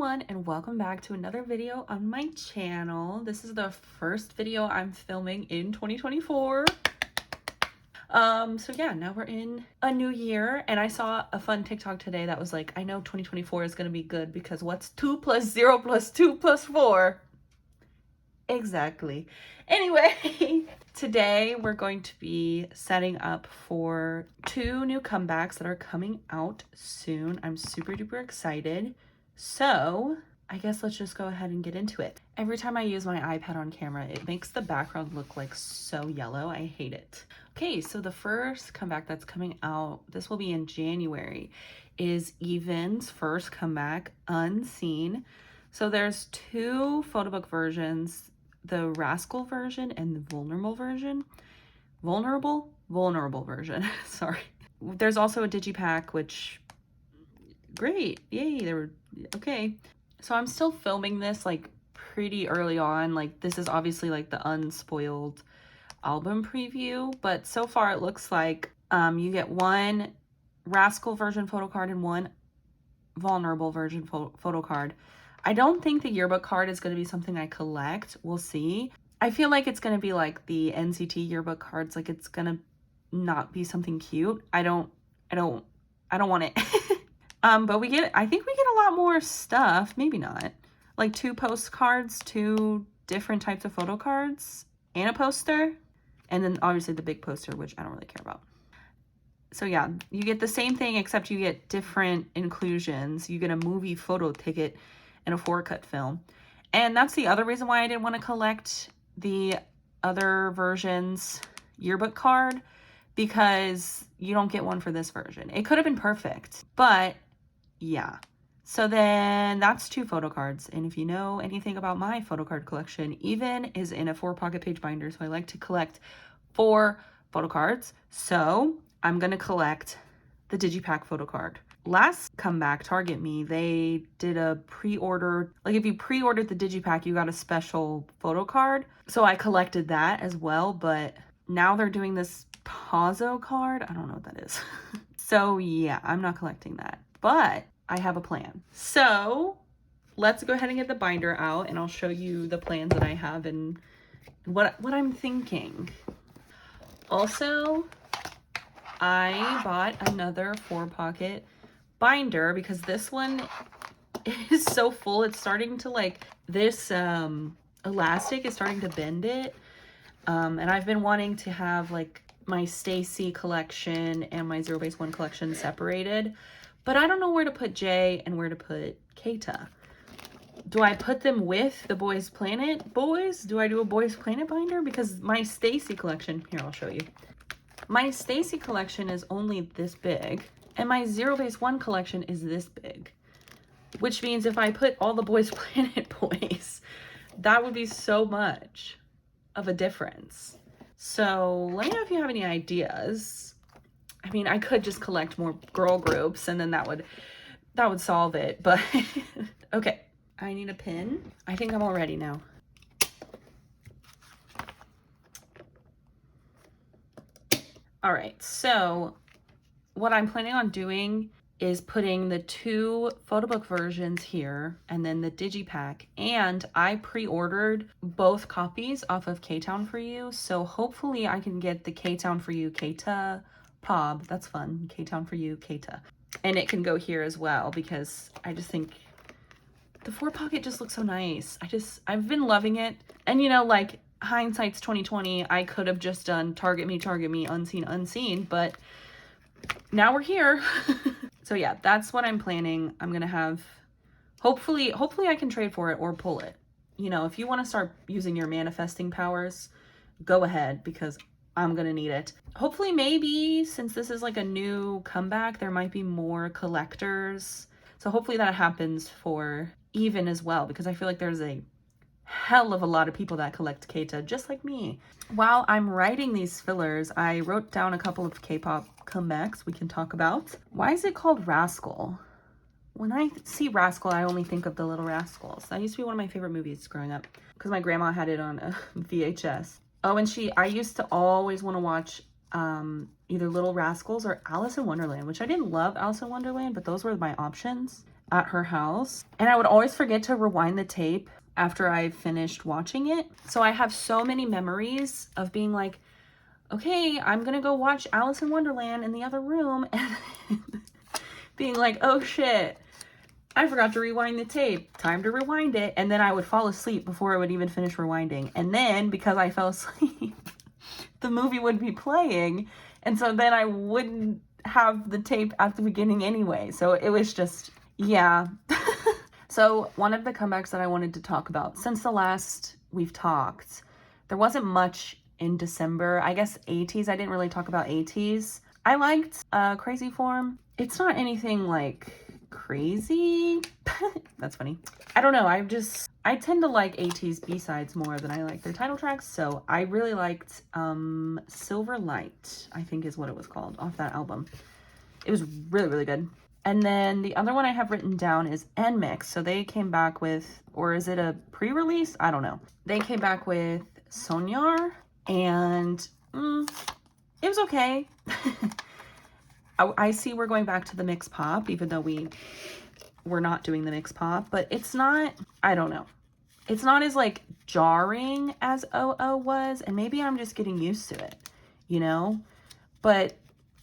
everyone, and welcome back to another video on my channel. This is the first video I'm filming in 2024. So yeah, now we're in a new year, and I saw a fun TikTok today that was like, I know 2024 is gonna be good because what's 2 plus 0 plus 2 plus 4? Exactly. Anyway, today we're going to be setting up for 2 new comebacks that are coming out soon. I'm super duper excited. So I guess let's just go ahead and get into it. Every time I use my iPad on camera, it makes the background look like so yellow. I hate it. Okay, so the first comeback that's coming out, this will be in January, is evnne's first comeback, Unseen. So there's 2 photo book versions, the Rascal version and the vulnerable version. Vulnerable version. Sorry. There's also a digipack, which great. Yay, they were okay. So I'm still filming this like pretty early on. Like this is obviously like the unspoiled album preview, but so far it looks like you get 1 Rascal version photo card and 1 vulnerable version photo card. I don't think the yearbook card is going to be something I collect. We'll see. I feel like it's going to be like the NCT yearbook cards. Like it's going to not be something cute. I don't want it. But I think we get a lot more stuff. Maybe not. Like 2 postcards, 2 different types of photo cards, and a poster. And then obviously the big poster, which I don't really care about. So yeah, you get the same thing except you get different inclusions. You get a movie photo ticket and a 4-cut film. And that's the other reason why I didn't want to collect the other version's yearbook card, because you don't get one for this version. It could have been perfect, but yeah. So then that's 2 photo cards. And if you know anything about my photo card collection, evnne is in a 4 pocket page binder. So I like to collect 4 photo cards. So I'm going to collect the digipack photo card. Last comeback, Target Me, they did a pre-order. Like if you pre-ordered the digipack, you got a special photo card. So I collected that as well. But now they're doing this Pazzo card. I don't know what that is. So yeah, I'm not collecting that. But I have a plan. So let's go ahead and get the binder out, and I'll show you the plans that I have and what I'm thinking. Also, I bought another 4 pocket binder because this one is so full. It's starting to like this elastic is starting to bend it. And I've been wanting to have like my Stacy collection and my Zero Base 1 collection separated, but I don't know where to put Jay and where to put Keita. Do I put them with the Boys Planet boys? Do I do a Boys Planet binder? Because my Stacy collection, here, I'll show you. My Stacy collection is only this big, and my Zero Base 1 collection is this big, which means if I put all the Boys Planet boys, that would be so much of a difference. So let me know if you have any ideas. I mean, I could just collect more girl groups and then that would solve it, but okay. I need a pin. I think I'm all ready now. All right, so what I'm planning on doing is putting the 2 photo book versions here and then the digipack, and I pre-ordered both copies off of K-Town For You, so hopefully I can get the K-Town For You Keita Pob. That's fun. K-Town For You Keita, and it can go here as well because I just think the 4 pocket just looks so nice. I've been loving it, and you know, like hindsight's 2020. I could have just done Target Me, Unseen, but now we're here. So yeah, that's what I'm planning. I'm gonna have, hopefully I can trade for it or pull it. You know, if you want to start using your manifesting powers, go ahead, because I'm gonna need it. Hopefully, maybe since this is like a new comeback, there might be more collectors. So hopefully that happens for evnne as well, because I feel like there's a hell of a lot of people that collect Keita just like me. While I'm writing these fillers, I wrote down a couple of K-pop comebacks we can talk about. Why is it called Rascal? When I see Rascal, I only think of The Little Rascals. That used to be one of my favorite movies growing up because my grandma had it on a VHS. Oh, and I used to always want to watch either Little Rascals or Alice in Wonderland, which I didn't love Alice in Wonderland, but those were my options. at her house, and I would always forget to rewind the tape after I finished watching it. So I have so many memories of being like, okay, I'm gonna go watch Alice in Wonderland in the other room, and being like, oh shit, I forgot to rewind the tape. Time to rewind it. And then I would fall asleep before I would even finish rewinding. And then because I fell asleep, the movie would be playing. And so then I wouldn't have the tape at the beginning anyway. So it was just, yeah. So one of the comebacks that I wanted to talk about, since the last we've talked, there wasn't much in December. I guess 80s. I didn't really talk about 80s. I liked Crazy Form. It's not anything like crazy. That's funny. I don't know. I tend to like 80s B-sides more than I like their title tracks. So I really liked Silver Light, I think is what it was called, off that album. It was really, really good. And then the other one I have written down is evnne. So they came back with, or is it a pre-release? I don't know. They came back with Sonyar, and it was okay. I see we're going back to the mix pop, even though we're not doing the mix pop, but it's not, I don't know. It's not as like jarring as OO was, and maybe I'm just getting used to it, you know? But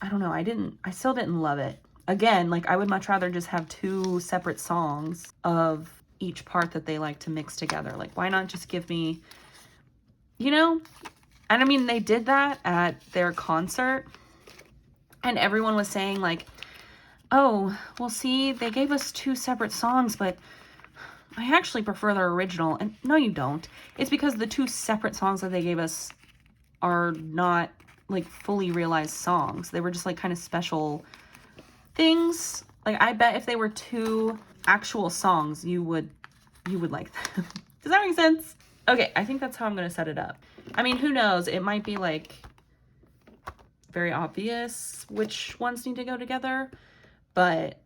I don't know, I still didn't love it. Again, like I would much rather just have 2 separate songs of each part that they like to mix together. Like, why not just give me, you know? And I mean, they did that at their concert, and everyone was saying like, oh, well, see, they gave us 2 separate songs, but I actually prefer their original. And no, you don't. It's because the 2 separate songs that they gave us are not like fully realized songs. They were just like kind of special things. Like, I bet if they were 2 actual songs, you would like them. Does that make sense? Okay, I think that's how I'm going to set it up. I mean, who knows? It might be like very obvious which ones need to go together. But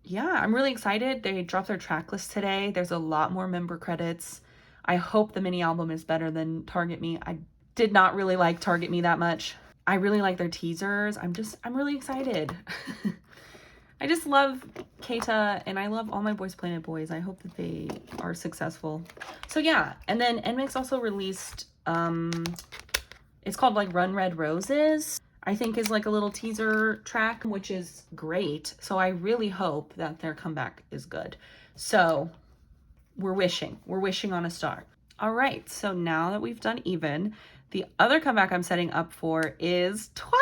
yeah, I'm really excited. They dropped their track list today. There's a lot more member credits. I hope the mini album is better than Target Me. I did not really like Target Me that much. I really like their teasers. I'm really excited. I just love Keita, and I love all my Boys Planet boys. I hope that they are successful. So yeah, and then evnne also released, it's called like Run Red Roses, I think is like a little teaser track, which is great. So I really hope that their comeback is good. So we're wishing on a star. All right, so now that we've done evnne, the other comeback I'm setting up for is Twice.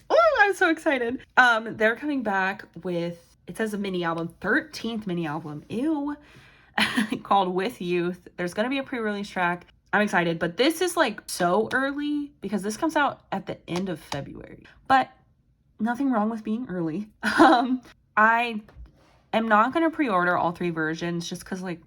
Oh, I'm so excited. They're coming back with, it says a mini album, 13th mini album, ew, called With Youth. There's gonna be a pre-release track. I'm excited, but this is like so early because this comes out at the end of February, but nothing wrong with being early. I am not going to pre-order all 3 versions just because like,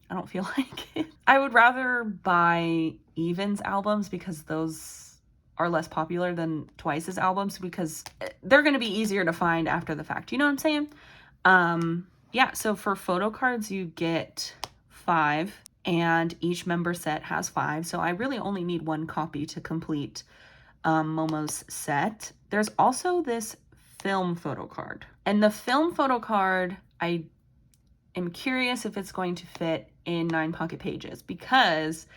I don't feel like it. I would rather buy evnne's albums because those are less popular than Twice's albums because they're going to be easier to find after the fact. You know what I'm saying? Yeah, so for photo cards, you get 5. And each member set has 5. So I really only need 1 copy to complete Momo's set. There's also this film photo card. And the film photo card, I am curious if it's going to fit in 9 pocket pages because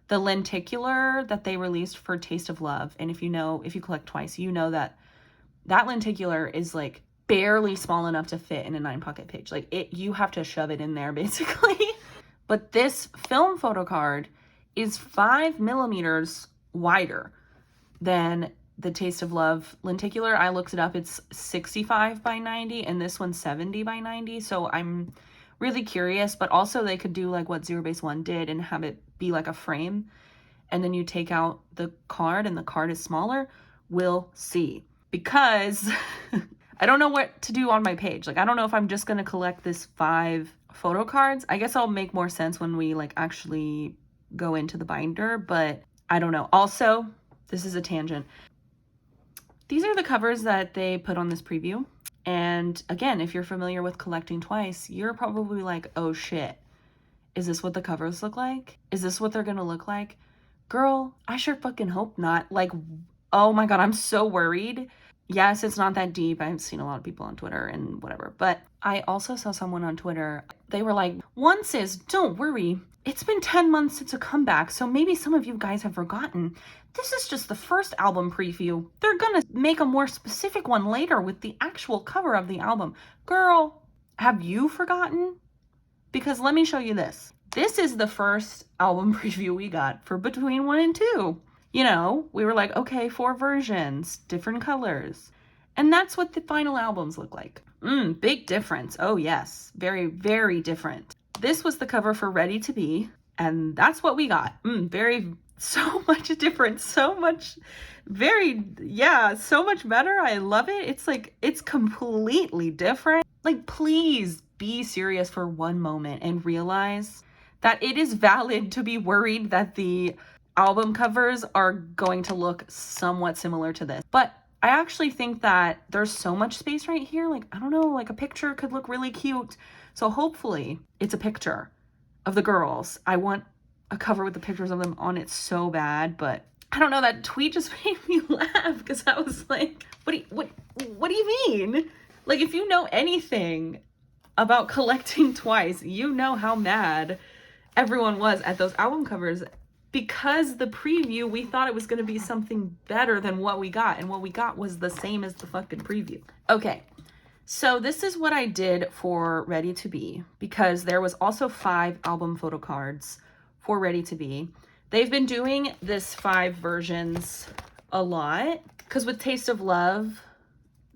the lenticular that they released for Taste of Love, and if you collect Twice, you know that lenticular is like barely small enough to fit in a 9 pocket page. Like you have to shove it in there basically. But this film photo card is 5 millimeters wider than the Taste of Love lenticular. I looked it up. It's 65 by 90 and this one's 70 by 90. So I'm really curious, but also they could do like what Zero Base One did and have it be like a frame. And then you take out the card and the card is smaller. We'll see. Because I don't know what to do on my page. Like, I don't know if I'm just going to collect this 5 photo cards. I guess I'll make more sense when we like actually go into the binder, but I don't know. Also, this is a tangent. These are the covers that they put on this preview. And again, if you're familiar with collecting Twice, you're probably like, oh shit, is this what the covers look like? Is this what they're gonna look like? Girl, I sure fucking hope not. Like, oh my God, I'm so worried. Yes, it's not that deep. I've seen a lot of people on Twitter and whatever. But I also saw someone on Twitter. They were like, one says, don't worry. It's been 10 months since a comeback, so maybe some of you guys have forgotten. This is just the first album preview. They're gonna make a more specific one later with the actual cover of the album. Girl, have you forgotten? Because let me show you this. This is the first album preview we got for Between 1 and 2. You know, we were like, okay, 4 versions, different colors. And that's what the final albums look like. Big difference. Oh yes, very, very different. This was the cover for Ready to Be, and that's what we got. So much different, so much, so much better. I love it. It's like, it's completely different. Like, please be serious for one moment and realize that it is valid to be worried that the album covers are going to look somewhat similar to this. But I actually think that there's so much space right here. Like, I don't know, like a picture could look really cute. So hopefully it's a picture of the girls. I want a cover with the pictures of them on it so bad, but I don't know, that tweet just made me laugh because I was like, what do you mean? Like, if you know anything about collecting twice, you know how mad everyone was at those album covers, because the preview, we thought it was going to be something better than what we got, and what we got was the same as the fucking preview. Okay, so this is what I did for Ready to Be, because there was also 5 album photo cards for Ready to Be. They've been doing this 5 versions a lot, because with Taste of Love,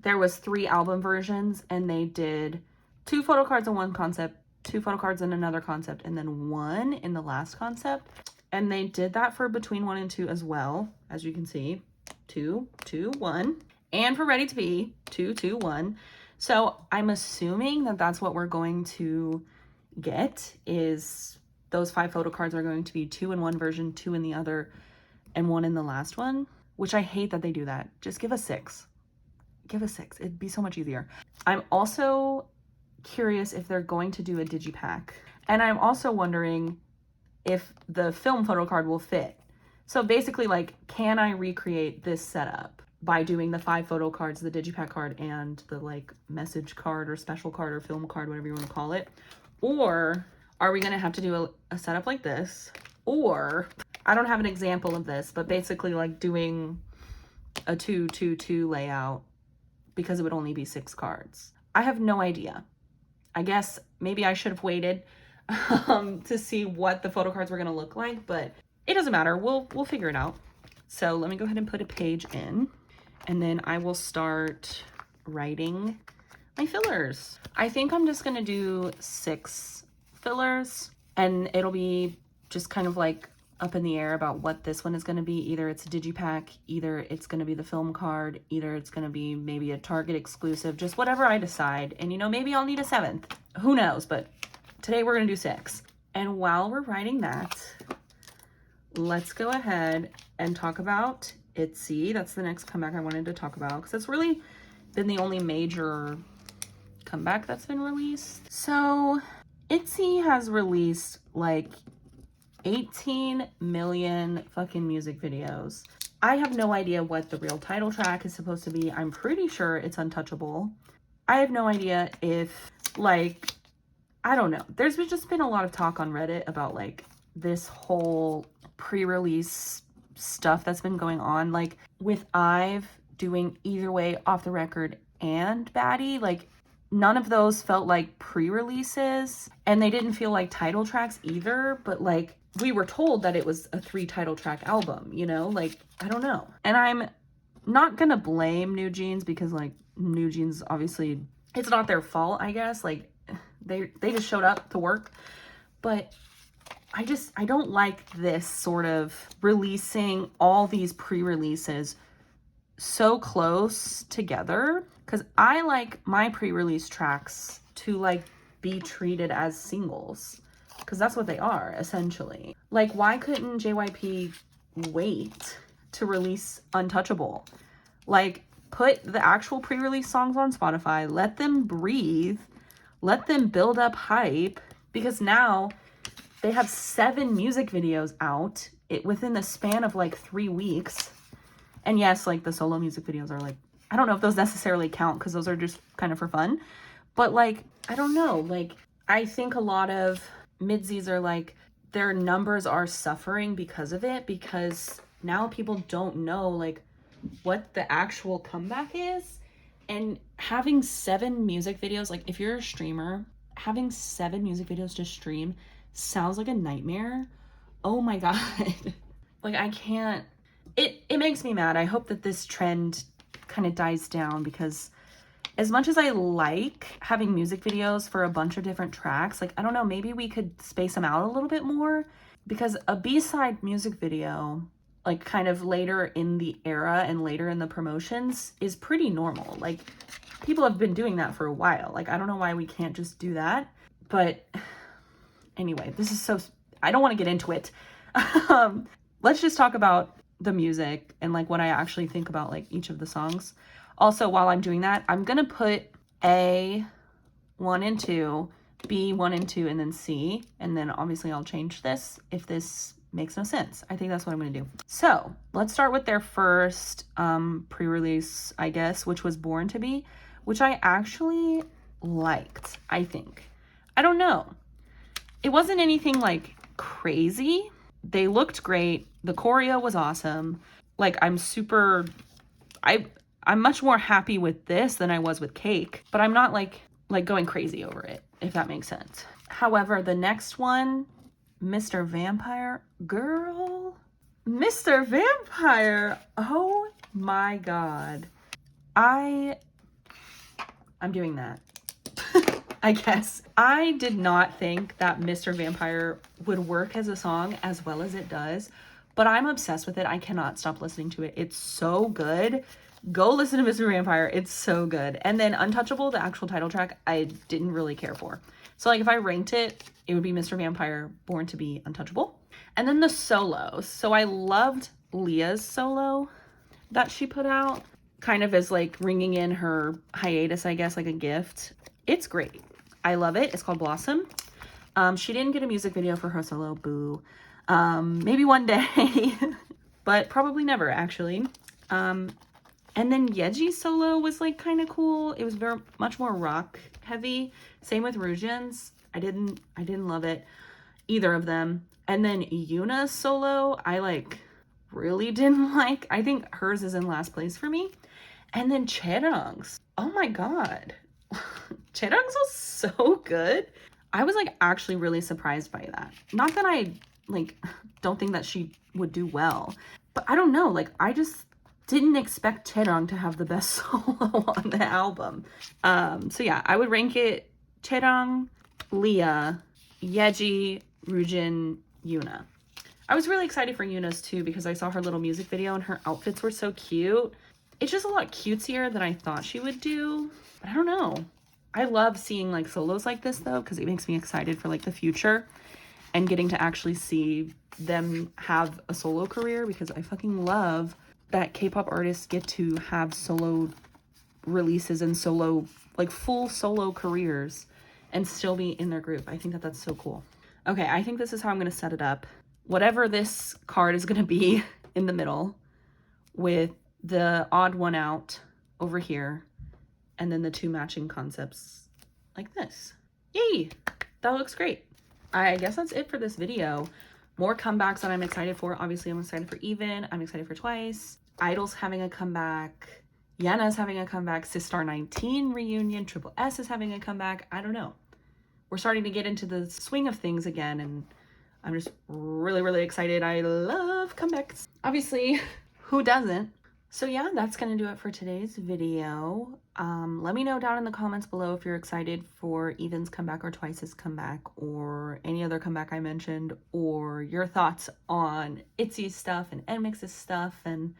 there was 3 album versions, and they did 2 photo cards in one concept, 2 photo cards in another concept, and then 1 in the last concept. And they did that for Between 1 and 2 as well, as you can see. 2, 2, 1. And for Ready to Be, 2, 2, 1. So I'm assuming that that's what we're going to get, is those 5 photo cards are going to be 2 in one version, 2 in the other, and 1 in the last one, which I hate that they do that. Just give us 6. Give us 6. It'd be so much easier. I'm also curious if they're going to do a digipack. And I'm also wondering if the film photo card will fit. So basically, like, can I recreate this setup by doing the 5 photo cards, the digipack card, and the like message card or special card or film card, whatever you want to call it? Or are we going to have to do a setup like this? Or, I don't have an example of this, but basically like doing a 2, 2, 2 layout, because it would only be 6 cards. I have no idea. I guess maybe I should have waited to see what the photo cards were going to look like, but it doesn't matter. We'll figure it out. So let me go ahead and put a page in, and then I will start writing my fillers. I think I'm just going to do 6 fillers, and it'll be just kind of like up in the air about what this one is going to be. Either it's a digipack, either it's going to be the film card, either it's going to be maybe a Target exclusive, just whatever I decide. And you know, maybe I'll need a 7th. Who knows? But today we're going to do 6. And while we're writing that, let's go ahead and talk about ITZY. That's the next comeback I wanted to talk about, because it's really been the only major comeback that's been released. So ITZY has released like 18 million fucking music videos. I have no idea what the real title track is supposed to be. I'm pretty sure it's Untouchable. I have no idea if, like, I don't know. There's just been a lot of talk on Reddit about like this whole pre-release stuff that's been going on, like with IVE doing Either Way, Off the Record, and Baddie. Like, none of those felt like pre-releases, and they didn't feel like title tracks either, but like we were told that it was a 3 title track album, you know? Like, I don't know. And I'm not gonna blame New Jeans, because like New Jeans, obviously it's not their fault, I guess. Like, they just showed up to work. But I don't like this sort of releasing all these pre-releases so close together, because I like my pre-release tracks to like be treated as singles, because that's what they are essentially. Like, why couldn't JYP wait to release Untouchable? Like, put the actual pre-release songs on Spotify, let them breathe, let them build up hype, because now they have 7 music videos out within the span of like 3 weeks. And yes, like the solo music videos are like I don't know if those necessarily count because those are just kind of for fun. But like, I don't know. Like, I think a lot of midsies are like, their numbers are suffering because of it, because now people don't know like what the actual comeback is. And having 7 music videos, like if you're a streamer, having 7 music videos to stream sounds like a nightmare. Oh my God. Like I can't, it makes me mad. I hope that this trend kind of dies down, because as much as I like having music videos for a bunch of different tracks, like, I don't know, maybe we could space them out a little bit more, because a B-side music video, like kind of later in the era and later in the promotions, is pretty normal. Like, people have been doing that for a while. Like, I don't know why we can't just do that. But anyway, this is so, I don't want to get into it. Let's just talk about the music and like what I actually think about like each of the songs. Also, while I'm doing that, I'm gonna put A 1 and 2, B 1 and 2, and then C, and then obviously I'll change this if this makes no sense. I think that's what I'm gonna do. So let's start with their first pre-release, I guess, which was Born to Be, which I actually liked, I think. I don't know. It wasn't anything like crazy. They looked great. The choreo was awesome. Like, I'm much more happy with this than I was with Cake, but I'm not like going crazy over it, if that makes sense. However, the next one, Mr. Vampire, girl, Mr. Vampire, oh my God. I'm doing that. I guess. I did not think that Mr. Vampire would work as a song as well as it does, but I'm obsessed with it. I cannot stop listening to it. It's so good. Go listen to Mr. Vampire. It's so good. And then Untouchable, the actual title track, I didn't really care for. So like if I ranked it, it would be Mr. Vampire, Born to Be, Untouchable. And then the solos. So I loved Leah's solo that she put out, kind of as like ringing in her hiatus, I guess, like a gift. It's great. I love it. It's called Blossom. She didn't get a music video for her solo, boo. Maybe one day, but probably never, actually. And then Yeji's solo was like kind of cool. It was very much more rock heavy. Same with Rujin's. I didn't love it, either of them. And then Yuna's solo, I like really didn't like. I think hers is in last place for me. And then Chaerong's. Oh my God. Chaerong's was so good. I was like actually really surprised by that. Not that I like don't think that she would do well, but I don't know, like I just didn't expect Chaerong to have the best solo on the album. So yeah, I would rank it Chaerong, Leah, Yeji, Rujin, Yuna. I was really excited for Yuna's too, because I saw her little music video and her outfits were so cute. It's just a lot cutesier than I thought she would do, but I don't know. I love seeing like solos like this though, because it makes me excited for like the future and getting to actually see them have a solo career, because I fucking love that K-pop artists get to have solo releases and solo, like full solo careers and still be in their group. I think that that's so cool. Okay, I think this is how I'm going to set it up. Whatever this card is going to be in the middle, with the odd one out over here, and then the 2 matching concepts like this. Yay! That looks great. I guess that's it for this video. More comebacks that I'm excited for. Obviously, I'm excited for Even. I'm excited for Twice. Idol's having a comeback. Yena's having a comeback. Sistar 19 reunion. Triple S is having a comeback. I don't know. We're starting to get into the swing of things again, and I'm just really, really excited. I love comebacks. Obviously, who doesn't? So yeah, that's gonna do it for today's video. Let me know down in the comments below if you're excited for Even's comeback or Twice's comeback or any other comeback I mentioned, or your thoughts on ITZY's stuff and NMIX's stuff and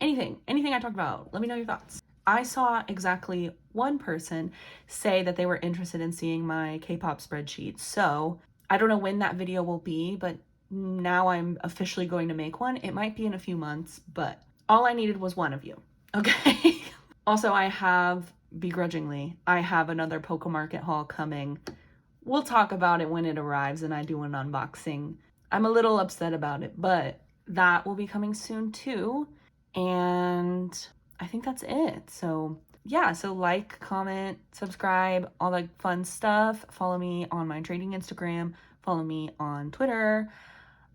anything I talked about. Let me know your thoughts. I saw exactly one person say that they were interested in seeing my K-pop spreadsheet. So I don't know when that video will be, but now I'm officially going to make one. It might be in a few months, but all I needed was one of you. Okay. Also, I have, begrudgingly, I have another Poke Market haul coming. We'll talk about it when it arrives and I do an unboxing. I'm a little upset about it, but that will be coming soon too. And I think that's it. So yeah, so like, comment, subscribe, all that fun stuff. Follow me on my trading Instagram. Follow me on Twitter.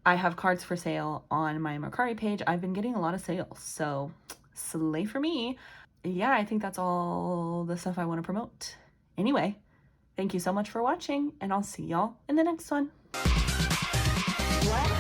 I have cards for sale on my Mercari page. I've been getting a lot of sales, so slay for me. Yeah, I think that's all the stuff I want to promote. Anyway, thank you so much for watching, and I'll see y'all in the next one. What?